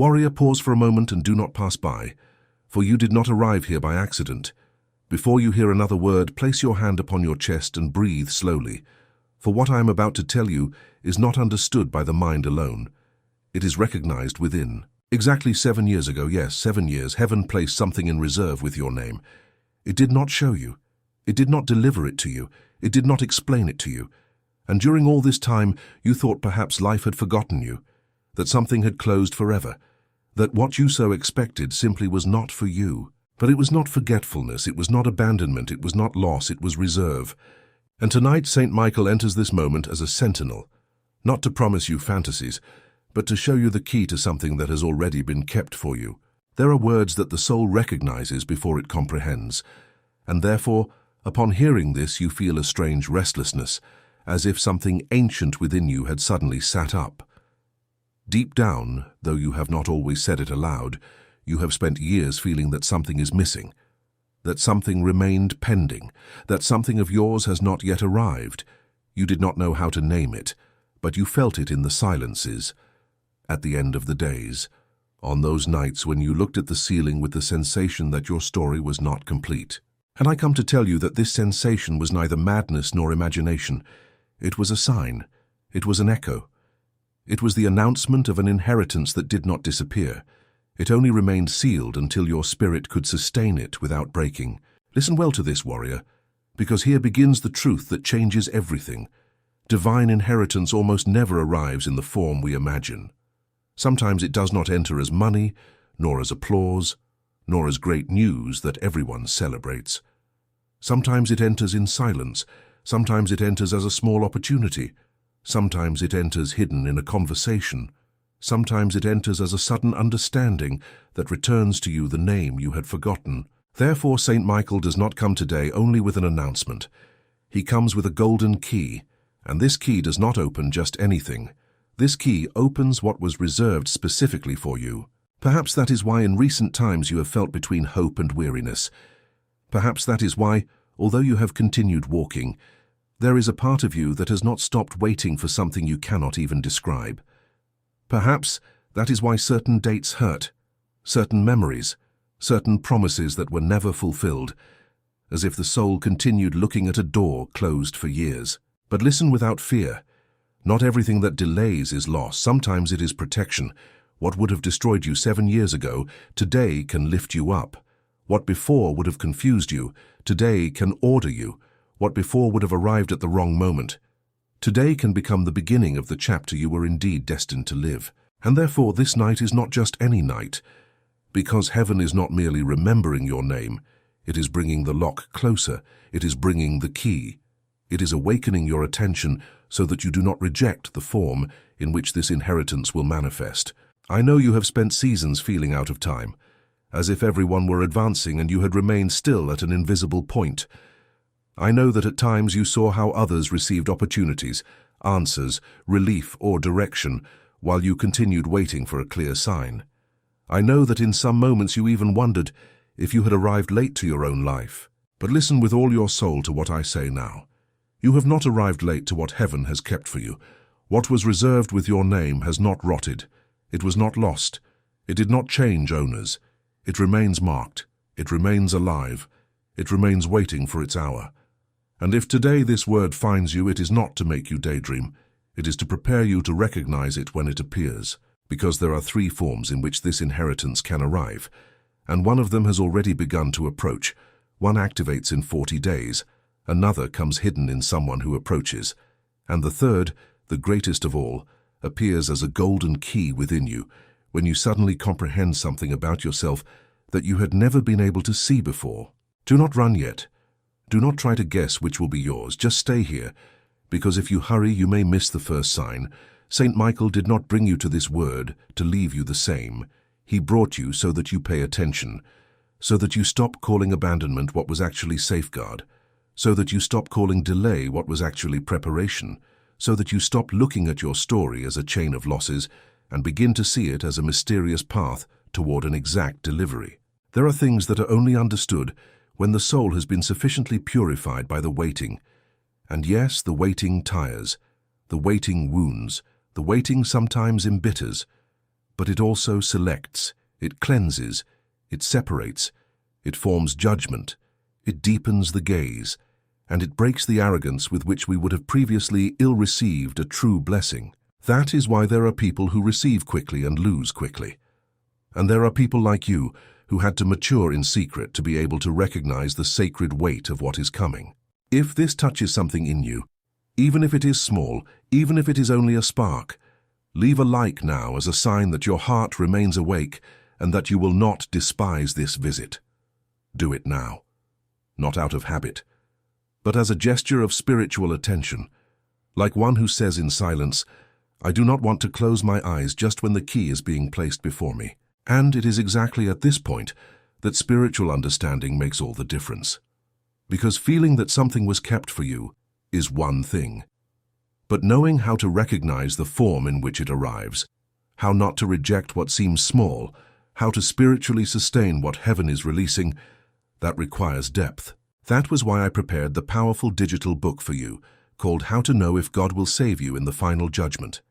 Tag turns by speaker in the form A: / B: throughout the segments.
A: Warrior, pause for a moment and do not pass by, for you did not arrive here by accident. Before you hear another word, place your hand upon your chest and breathe slowly, for what I am about to tell you is not understood by the mind alone. It is recognized within. Exactly 7 years ago, yes, 7 years, heaven placed something in reserve with your name. It did not show you. It did not deliver it to you. It did not explain it to you. And during all this time, you thought perhaps life had forgotten you, that something had closed forever, that what you so expected simply was not for you. But it was not forgetfulness, it was not abandonment, it was not loss, it was reserve. And tonight St. Michael enters this moment as a sentinel, not to promise you fantasies, but to show you the key to something that has already been kept for you. There are words that the soul recognizes before it comprehends, and therefore, upon hearing this, you feel a strange restlessness, as if something ancient within you had suddenly sat up. Deep down, though you have not always said it aloud, you have spent years feeling that something is missing, that something remained pending, that something of yours has not yet arrived. You did not know how to name it, but you felt it in the silences. At the end of the days, on those nights when you looked at the ceiling with the sensation that your story was not complete. And I come to tell you that this sensation was neither madness nor imagination. It was a sign. It was an echo. It was the announcement of an inheritance that did not disappear. It only remained sealed until your spirit could sustain it without breaking. Listen well to this, warrior, because here begins the truth that changes everything. Divine inheritance almost never arrives in the form we imagine. Sometimes it does not enter as money, nor as applause, nor as great news that everyone celebrates. Sometimes it enters in silence. Sometimes it enters as a small opportunity. Sometimes it enters hidden in a conversation. Sometimes it enters as a sudden understanding that returns to you the name you had forgotten. Therefore, St. Michael does not come today only with an announcement. He comes with a golden key, and this key does not open just anything. This key opens what was reserved specifically for you. Perhaps that is why in recent times you have felt between hope and weariness. Perhaps that is why, although you have continued walking, there is a part of you that has not stopped waiting for something you cannot even describe. Perhaps that is why certain dates hurt, certain memories, certain promises that were never fulfilled, as if the soul continued looking at a door closed for years. But listen without fear. Not everything that delays is loss. Sometimes it is protection. What would have destroyed you 7 years ago, today can lift you up. What before would have confused you, today can order you. What before would have arrived at the wrong moment, today can become the beginning of the chapter you were indeed destined to live. And therefore this night is not just any night, because heaven is not merely remembering your name, it is bringing the lock closer, it is bringing the key. It is awakening your attention so that you do not reject the form in which this inheritance will manifest. I know you have spent seasons feeling out of time, as if everyone were advancing and you had remained still at an invisible point. I know that at times you saw how others received opportunities, answers, relief, or direction, while you continued waiting for a clear sign. I know that in some moments you even wondered if you had arrived late to your own life. But listen with all your soul to what I say now. You have not arrived late to what heaven has kept for you. What was reserved with your name has not rotted. It was not lost. It did not change owners. It remains marked. It remains alive. It remains waiting for its hour. And if today this word finds you, it is not to make you daydream. It is to prepare you to recognize it when it appears, because there are 3 forms in which this inheritance can arrive, and one of them has already begun to approach. One activates in 40 days. Another comes hidden in someone who approaches, and the third, the greatest of all, appears as a golden key within you when you suddenly comprehend something about yourself that you had never been able to see before. Do not run yet. Do not try to guess which will be yours. Just stay here, because if you hurry, you may miss the first sign. St. Michael did not bring you to this word to leave you the same. He brought you so that you pay attention, so that you stop calling abandonment what was actually safeguard, so that you stop calling delay what was actually preparation, so that you stop looking at your story as a chain of losses and begin to see it as a mysterious path toward an exact delivery. There are things that are only understood when the soul has been sufficiently purified by the waiting. And yes, the waiting tires, the waiting wounds, the waiting sometimes embitters, but it also selects, it cleanses, it separates, it forms judgment, it deepens the gaze, and it breaks the arrogance with which we would have previously ill-received a true blessing. That is why there are people who receive quickly and lose quickly. And there are people like you who had to mature in secret to be able to recognize the sacred weight of what is coming. If this touches something in you, even if it is small, even if it is only a spark, leave a like now as a sign that your heart remains awake and that you will not despise this visit. Do it now, not out of habit, but as a gesture of spiritual attention, like one who says in silence, I do not want to close my eyes just when the key is being placed before me. And it is exactly at this point that spiritual understanding makes all the difference. Because feeling that something was kept for you is one thing. But knowing how to recognize the form in which it arrives, how not to reject what seems small, how to spiritually sustain what heaven is releasing, that requires depth. That was why I prepared the powerful digital book for you, called How to Know If God Will Save You in the Final Judgment.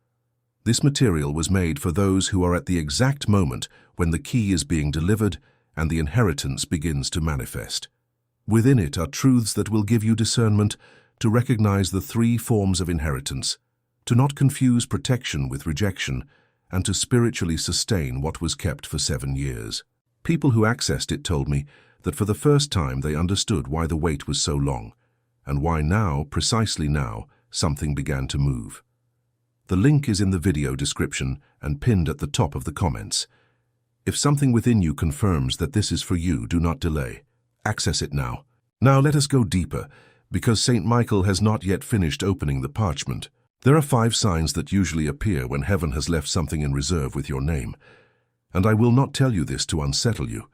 A: This material was made for those who are at the exact moment when the key is being delivered and the inheritance begins to manifest. Within it are truths that will give you discernment to recognize the three forms of inheritance, to not confuse protection with rejection, and to spiritually sustain what was kept for 7 years. People who accessed it told me that for the first time they understood why the wait was so long, and why now, precisely now, something began to move. The link is in the video description and pinned at the top of the comments. If something within you confirms that this is for you, do not delay. Access it now. Now let us go deeper, because Saint Michael has not yet finished opening the parchment. There are 5 signs that usually appear when heaven has left something in reserve with your name. And I will not tell you this to unsettle you,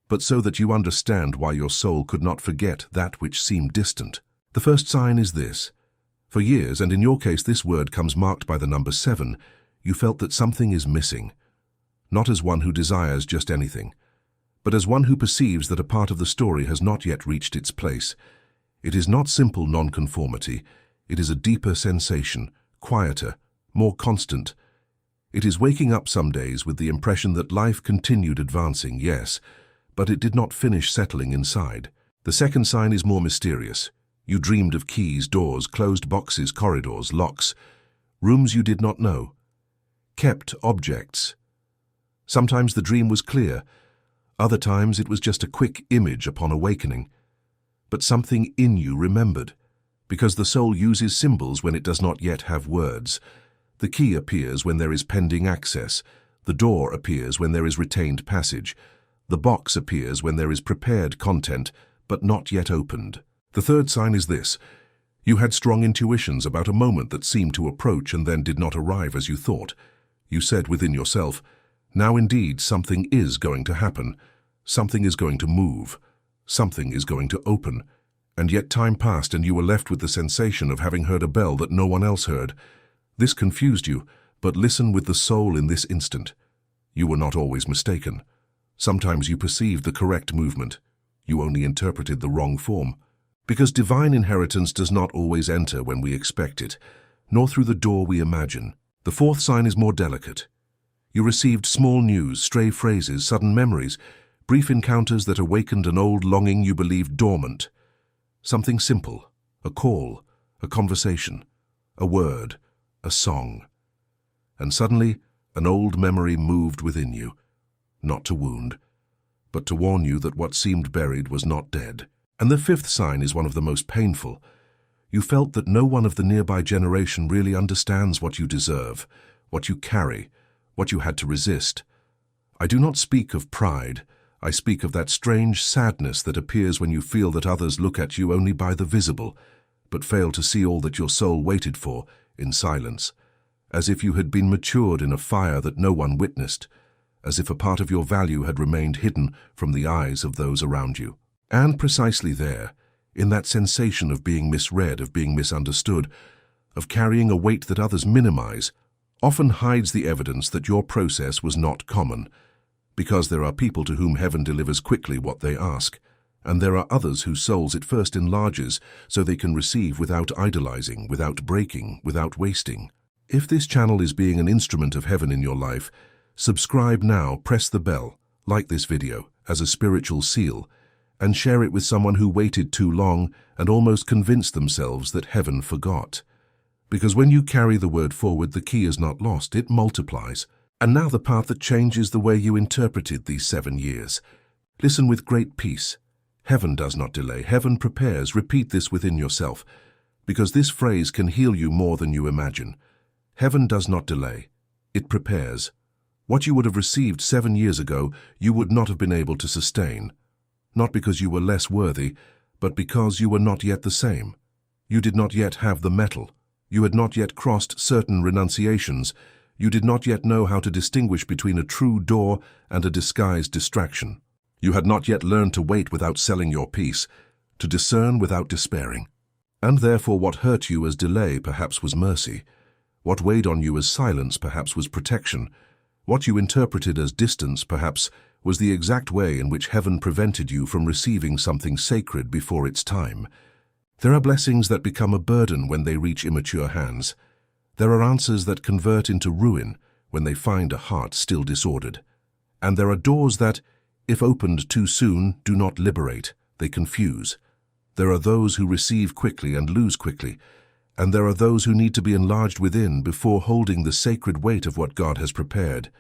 A: but so that you understand why your soul could not forget that which seemed distant. The first sign is this. For years, and in your case this word comes marked by the number 7, you felt that something is missing, not as one who desires just anything, but as one who perceives that a part of the story has not yet reached its place. It is not simple nonconformity, it is a deeper sensation, quieter, more constant. It is waking up some days with the impression that life continued advancing, yes, but it did not finish settling inside. The second sign is more mysterious. You dreamed of keys, doors, closed boxes, corridors, locks, rooms you did not know, kept objects. Sometimes the dream was clear, other times it was just a quick image upon awakening. But something in you remembered, because the soul uses symbols when it does not yet have words. The key appears when there is pending access, the door appears when there is retained passage, the box appears when there is prepared content, but not yet opened. The third sign is this. You had strong intuitions about a moment that seemed to approach and then did not arrive as you thought. You said within yourself, now indeed something is going to happen, something is going to move, something is going to open, and yet time passed and you were left with the sensation of having heard a bell that no one else heard. This confused you, but listen with the soul in this instant. You were not always mistaken. Sometimes you perceived the correct movement. You only interpreted the wrong form. Because divine inheritance does not always enter when we expect it, nor through the door we imagine. The fourth sign is more delicate. You received small news, stray phrases, sudden memories, brief encounters that awakened an old longing you believed dormant. Something simple, a call, a conversation, a word, a song. And suddenly, an old memory moved within you, not to wound, but to warn you that what seemed buried was not dead. And the fifth sign is one of the most painful. You felt that no one of the nearby generation really understands what you deserve, what you carry, what you had to resist. I do not speak of pride. I speak of that strange sadness that appears when you feel that others look at you only by the visible, but fail to see all that your soul waited for in silence, as if you had been matured in a fire that no one witnessed, as if a part of your value had remained hidden from the eyes of those around you. And precisely there, in that sensation of being misread, of being misunderstood, of carrying a weight that others minimize, often hides the evidence that your process was not common, because there are people to whom heaven delivers quickly what they ask, and there are others whose souls it first enlarges so they can receive without idolizing, without breaking, without wasting. If this channel is being an instrument of heaven in your life, Subscribe now, press the bell, like this video as a spiritual seal, and share it with someone who waited too long and almost convinced themselves that heaven forgot. Because when you carry the word forward, the key is not lost, it multiplies. And now the part that changes the way you interpreted these 7 years. Listen with great peace. Heaven does not delay, heaven prepares. Repeat this within yourself, because this phrase can heal you more than you imagine. Heaven does not delay, it prepares. What you would have received 7 years ago, you would not have been able to sustain. Not because you were less worthy, but because you were not yet the same. You did not yet have the mettle. You had not yet crossed certain renunciations. You did not yet know how to distinguish between a true door and a disguised distraction. You had not yet learned to wait without selling your peace, to discern without despairing. And therefore what hurt you as delay perhaps was mercy. What weighed on you as silence perhaps was protection. What you interpreted as distance perhaps was the exact way in which heaven prevented you from receiving something sacred before its time. There are blessings that become a burden when they reach immature hands. There are answers that convert into ruin when they find a heart still disordered. And there are doors that, if opened too soon, do not liberate, they confuse. There are those who receive quickly and lose quickly, and there are those who need to be enlarged within before holding the sacred weight of what God has prepared.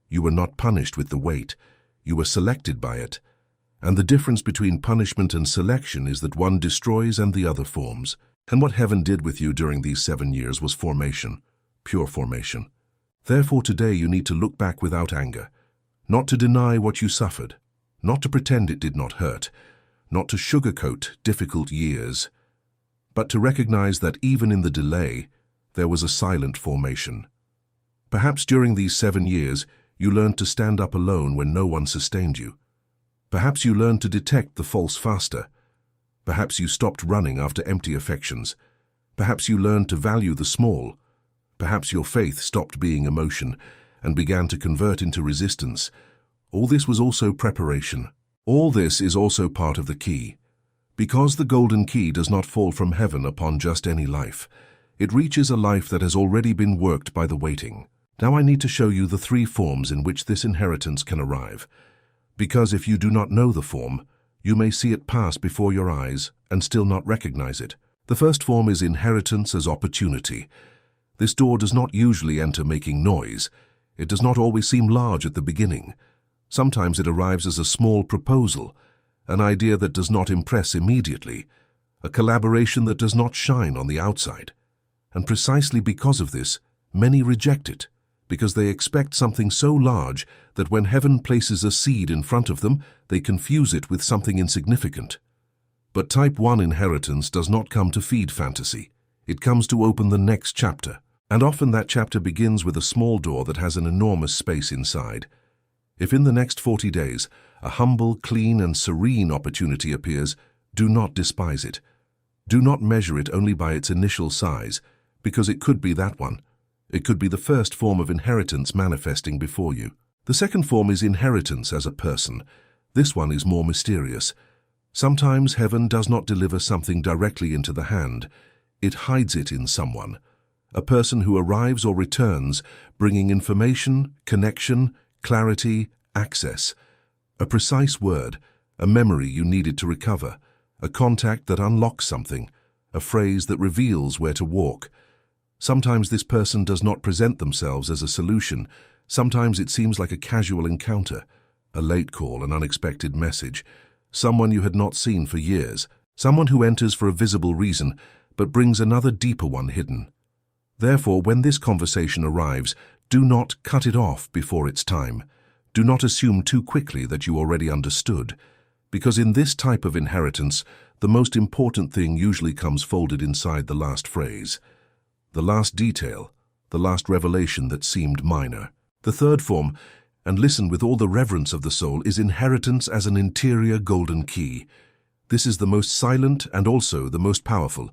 A: You were not punished with the weight, you were selected by it. And the difference between punishment and selection is that one destroys and the other forms. And what heaven did with you during these 7 years was formation, pure formation. Therefore today you need to look back without anger, not to deny what you suffered, not to pretend it did not hurt, not to sugarcoat difficult years, but to recognize that even in the delay, there was a silent formation. Perhaps during these 7 years, you learned to stand up alone when no one sustained you. Perhaps you learned to detect the false faster. Perhaps you stopped running after empty affections. Perhaps you learned to value the small. Perhaps your faith stopped being emotion and began to convert into resistance. All this was also preparation. All this is also part of the key. Because the golden key does not fall from heaven upon just any life. It reaches a life that has already been worked by the waiting. Now I need to show you the 3 forms in which this inheritance can arrive. Because if you do not know the form, you may see it pass before your eyes and still not recognize it. The first form is inheritance as opportunity. This door does not usually enter making noise. It does not always seem large at the beginning. Sometimes it arrives as a small proposal, an idea that does not impress immediately, a collaboration that does not shine on the outside. And precisely because of this, many reject it, because they expect something so large that when heaven places a seed in front of them, they confuse it with something insignificant. But type 1 inheritance does not come to feed fantasy. It comes to open the next chapter. And often that chapter begins with a small door that has an enormous space inside. If in the next 40 days, a humble, clean, and serene opportunity appears, do not despise it. Do not measure it only by its initial size, because it could be that one. It could be the first form of inheritance manifesting before you. The second form is inheritance as a person. This one is more mysterious. Sometimes heaven does not deliver something directly into the hand. It hides it in someone. A person who arrives or returns, bringing information, connection, clarity, access. A precise word, a memory you needed to recover, a contact that unlocks something, a phrase that reveals where to walk. Sometimes this person does not present themselves as a solution. Sometimes it seems like a casual encounter, a late call, an unexpected message, someone you had not seen for years, someone who enters for a visible reason, but brings another deeper one hidden. Therefore, when this conversation arrives, do not cut it off before its time. Do not assume too quickly that you already understood, because in this type of inheritance, the most important thing usually comes folded inside the last phrase. The last detail, the last revelation that seemed minor. The third form, and listen with all the reverence of the soul, is inheritance as an interior golden key. This is the most silent and also the most powerful.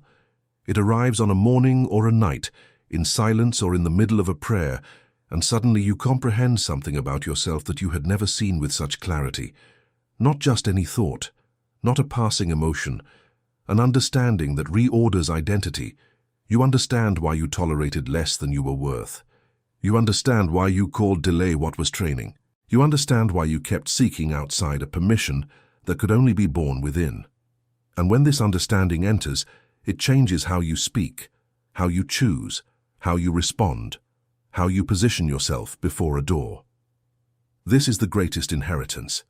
A: It arrives on a morning or a night, in silence or in the middle of a prayer, and suddenly you comprehend something about yourself that you had never seen with such clarity. Not just any thought, not a passing emotion, an understanding that reorders identity. You understand why you tolerated less than you were worth. You understand why you called delay what was training. You understand why you kept seeking outside a permission that could only be born within. And when this understanding enters, it changes how you speak, how you choose, how you respond, how you position yourself before a door. This is the greatest inheritance,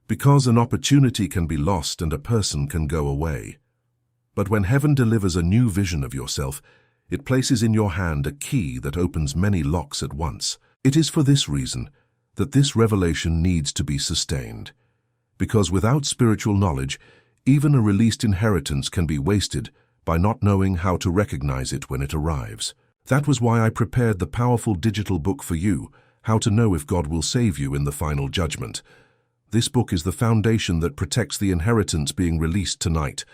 A: because an opportunity can be lost and a person can go away. But when heaven delivers a new vision of yourself, it places in your hand a key that opens many locks at once. It is for this reason that this revelation needs to be sustained, because without spiritual knowledge, even a released inheritance can be wasted by not knowing how to recognize it when it arrives. That was why I prepared the powerful digital book for you, How to Know If God Will Save You in the Final Judgment. This book is the foundation that protects the inheritance being released tonight.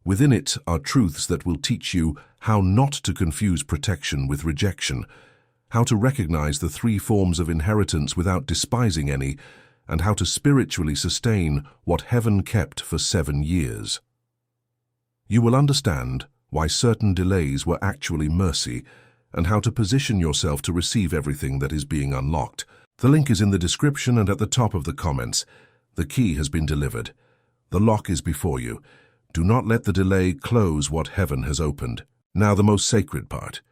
A: Within it are truths that will teach you how not to confuse protection with rejection, how to recognize the three forms of inheritance without despising any, and how to spiritually sustain what heaven kept for 7 years. You will understand why certain delays were actually mercy, and how to position yourself to receive everything that is being unlocked. The link is in the description and at the top of the comments. The key has been delivered. The lock is before you. Do not let the delay close what heaven has opened. Now the most sacred part,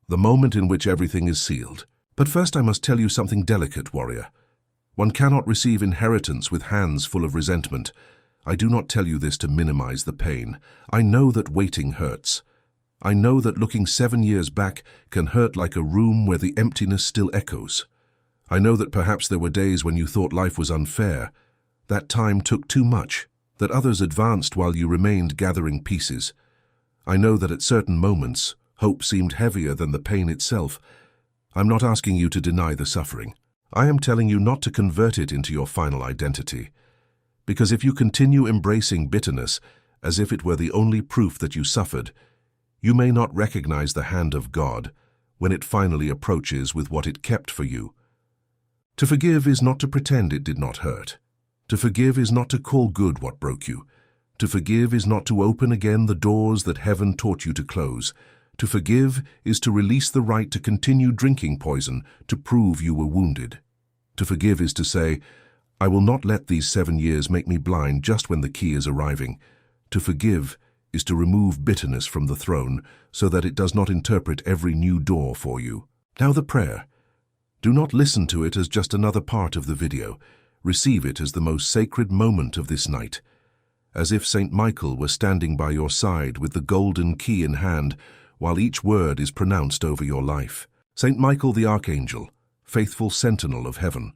A: the moment in which everything is sealed. But first I must tell you something delicate, warrior. One cannot receive inheritance with hands full of resentment. I do not tell you this to minimize the pain. I know that waiting hurts. I know that looking 7 years back can hurt like a room where the emptiness still echoes. I know that perhaps there were days when you thought life was unfair, that time took too much, that others advanced while you remained gathering pieces. I know that at certain moments, hope seemed heavier than the pain itself. I'm not asking you to deny the suffering. I am telling you not to convert it into your final identity. Because if you continue embracing bitterness as if it were the only proof that you suffered, you may not recognize the hand of God when it finally approaches with what it kept for you. To forgive is not to pretend it did not hurt. To forgive is not to call good what broke you. To forgive is not to open again the doors that heaven taught you to close. To forgive is to release the right to continue drinking poison to prove you were wounded. To forgive is to say, I will not let these 7 years make me blind just when the key is arriving. To forgive is to remove bitterness from the throne so that it does not interpret every new door for you. Now the prayer. Do not listen to it as just another part of the video. Receive it as the most sacred moment of this night, as if Saint Michael were standing by your side with the golden key in hand while each word is pronounced over your life. Saint Michael the Archangel, faithful sentinel of heaven,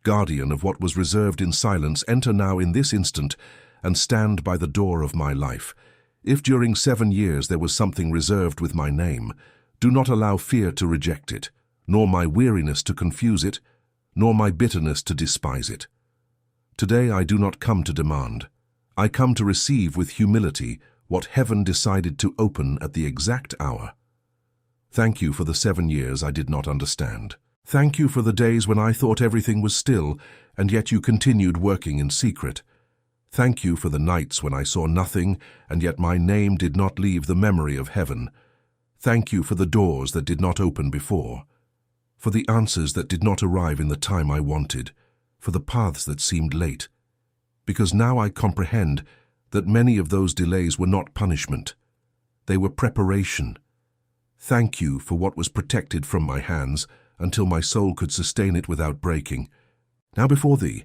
A: guardian of what was reserved in silence, enter now in this instant and stand by the door of my life. If during 7 years there was something reserved with my name, do not allow fear to reject it, nor my weariness to confuse it, nor my bitterness to despise it. Today I do not come to demand. I come to receive with humility what heaven decided to open at the exact hour. Thank you for the 7 years I did not understand. Thank you for the days when I thought everything was still, and yet you continued working in secret. Thank you for the nights when I saw nothing, and yet my name did not leave the memory of heaven. Thank you for the doors that did not open before, for the answers that did not arrive in the time I wanted, for the paths that seemed late. Because now I comprehend that many of those delays were not punishment. They were preparation. Thank you for what was protected from my hands until my soul could sustain it without breaking. Now before thee,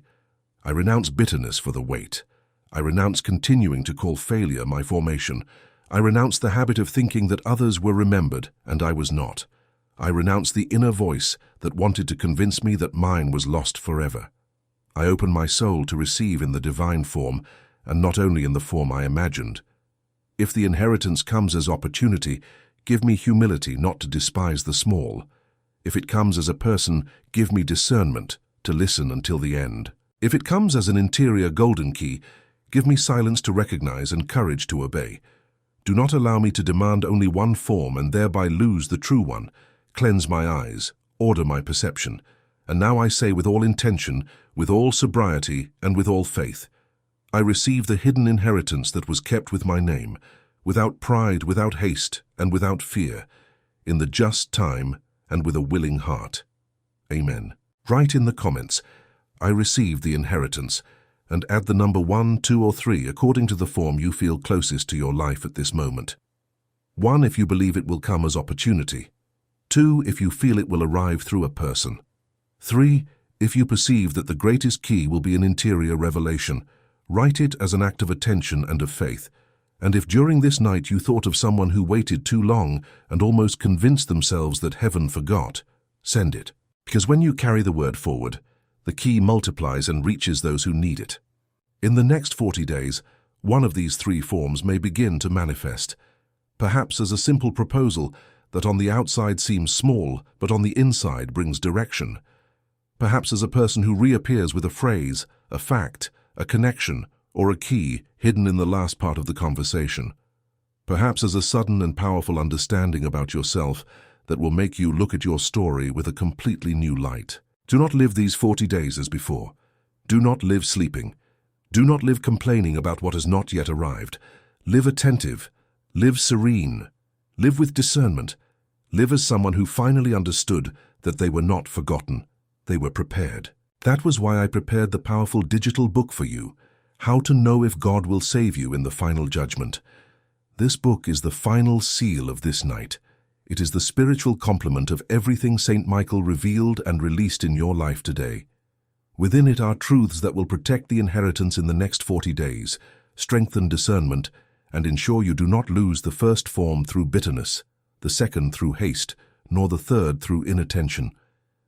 A: I renounce bitterness for the weight. I renounce continuing to call failure my formation. I renounce the habit of thinking that others were remembered and I was not. I renounce the inner voice that wanted to convince me that mine was lost forever. I open my soul to receive in the divine form, and not only in the form I imagined. If the inheritance comes as opportunity, give me humility not to despise the small. If it comes as a person, give me discernment to listen until the end. If it comes as an interior golden key, give me silence to recognize and courage to obey. Do not allow me to demand only one form and thereby lose the true one. Cleanse my eyes, order my perception. And now I say with all intention, with all sobriety, and with all faith, I receive the hidden inheritance that was kept with my name, without pride, without haste, and without fear, in the just time and with a willing heart. Amen. Write in the comments, "I received the inheritance," and add the number 1, 2, or 3 according to the form you feel closest to your life at this moment. 1 if you believe it will come as opportunity. 2 if you feel it will arrive through a person. 3 if you perceive that the greatest key will be an interior revelation. Write it as an act of attention and of faith. And if during this night you thought of someone who waited too long and almost convinced themselves that heaven forgot, send it. Because when you carry the word forward, the key multiplies and reaches those who need it. In the next 40 days, one of these 3 forms may begin to manifest, perhaps as a simple proposal that on the outside seems small, but on the inside brings direction. Perhaps as a person who reappears with a phrase, a fact, a connection, or a key hidden in the last part of the conversation. Perhaps as a sudden and powerful understanding about yourself that will make you look at your story with a completely new light. Do not live these 40 days as before. Do not live sleeping. Do not live complaining about what has not yet arrived. Live attentive. Live serene. Live with discernment. Live as someone who finally understood that they were not forgotten. They were prepared. That was why I prepared the powerful digital book for you, How to Know If God Will Save You in the Final Judgment. This book is the final seal of this night. It is the spiritual complement of everything St. Michael revealed and released in your life today. Within it are truths that will protect the inheritance in the next 40 days, strengthen discernment, and ensure you do not lose the first form through bitterness, the second through haste, nor the third through inattention,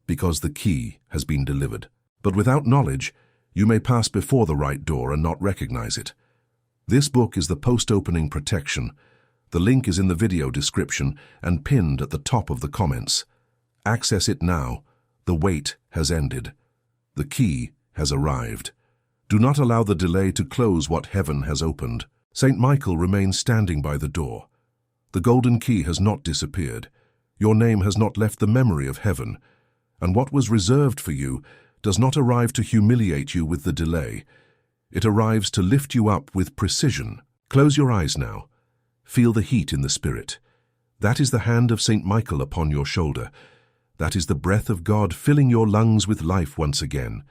A: because the key has been delivered. But without knowledge, you may pass before the right door and not recognize it. This book is the post-opening protection. The link is in the video description and pinned at the top of the comments. Access it now. The wait has ended. The key has arrived. Do not allow the delay to close what heaven has opened. St. Michael remains standing by the door. The golden key has not disappeared. Your name has not left the memory of heaven. And what was reserved for you does not arrive to humiliate you with the delay. It arrives to lift you up with precision. Close your eyes now. Feel the heat in the spirit. That is the hand of St. Michael upon your shoulder. That is the breath of God filling your lungs with life once again.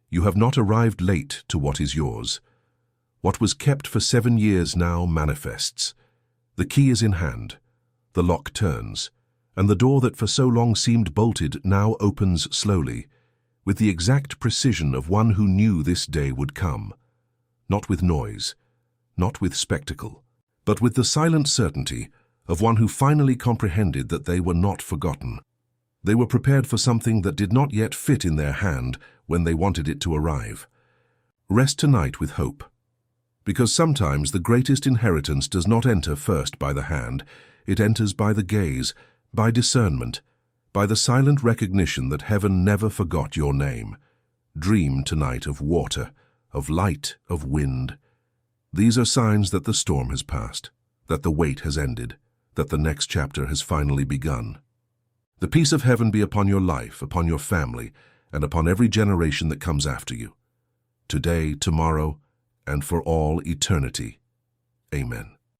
A: You have not arrived late to what is yours. What was kept for 7 years now manifests. The key is in hand. The lock turns, and the door that for so long seemed bolted now opens slowly, with the exact precision of one who knew this day would come. Not with noise, not with spectacle, but with the silent certainty of one who finally comprehended that they were not forgotten. They were prepared for something that did not yet fit in their hand when they wanted it to arrive. Rest tonight with hope, because sometimes the greatest inheritance does not enter first by the hand, it enters by the gaze, by discernment, by the silent recognition that heaven never forgot your name. Dream tonight of water, of light, of wind. These are signs that the storm has passed, that the wait has ended, that the next chapter has finally begun. The peace of heaven be upon your life, upon your family, and upon every generation that comes after you, today, tomorrow, and for all eternity. Amen.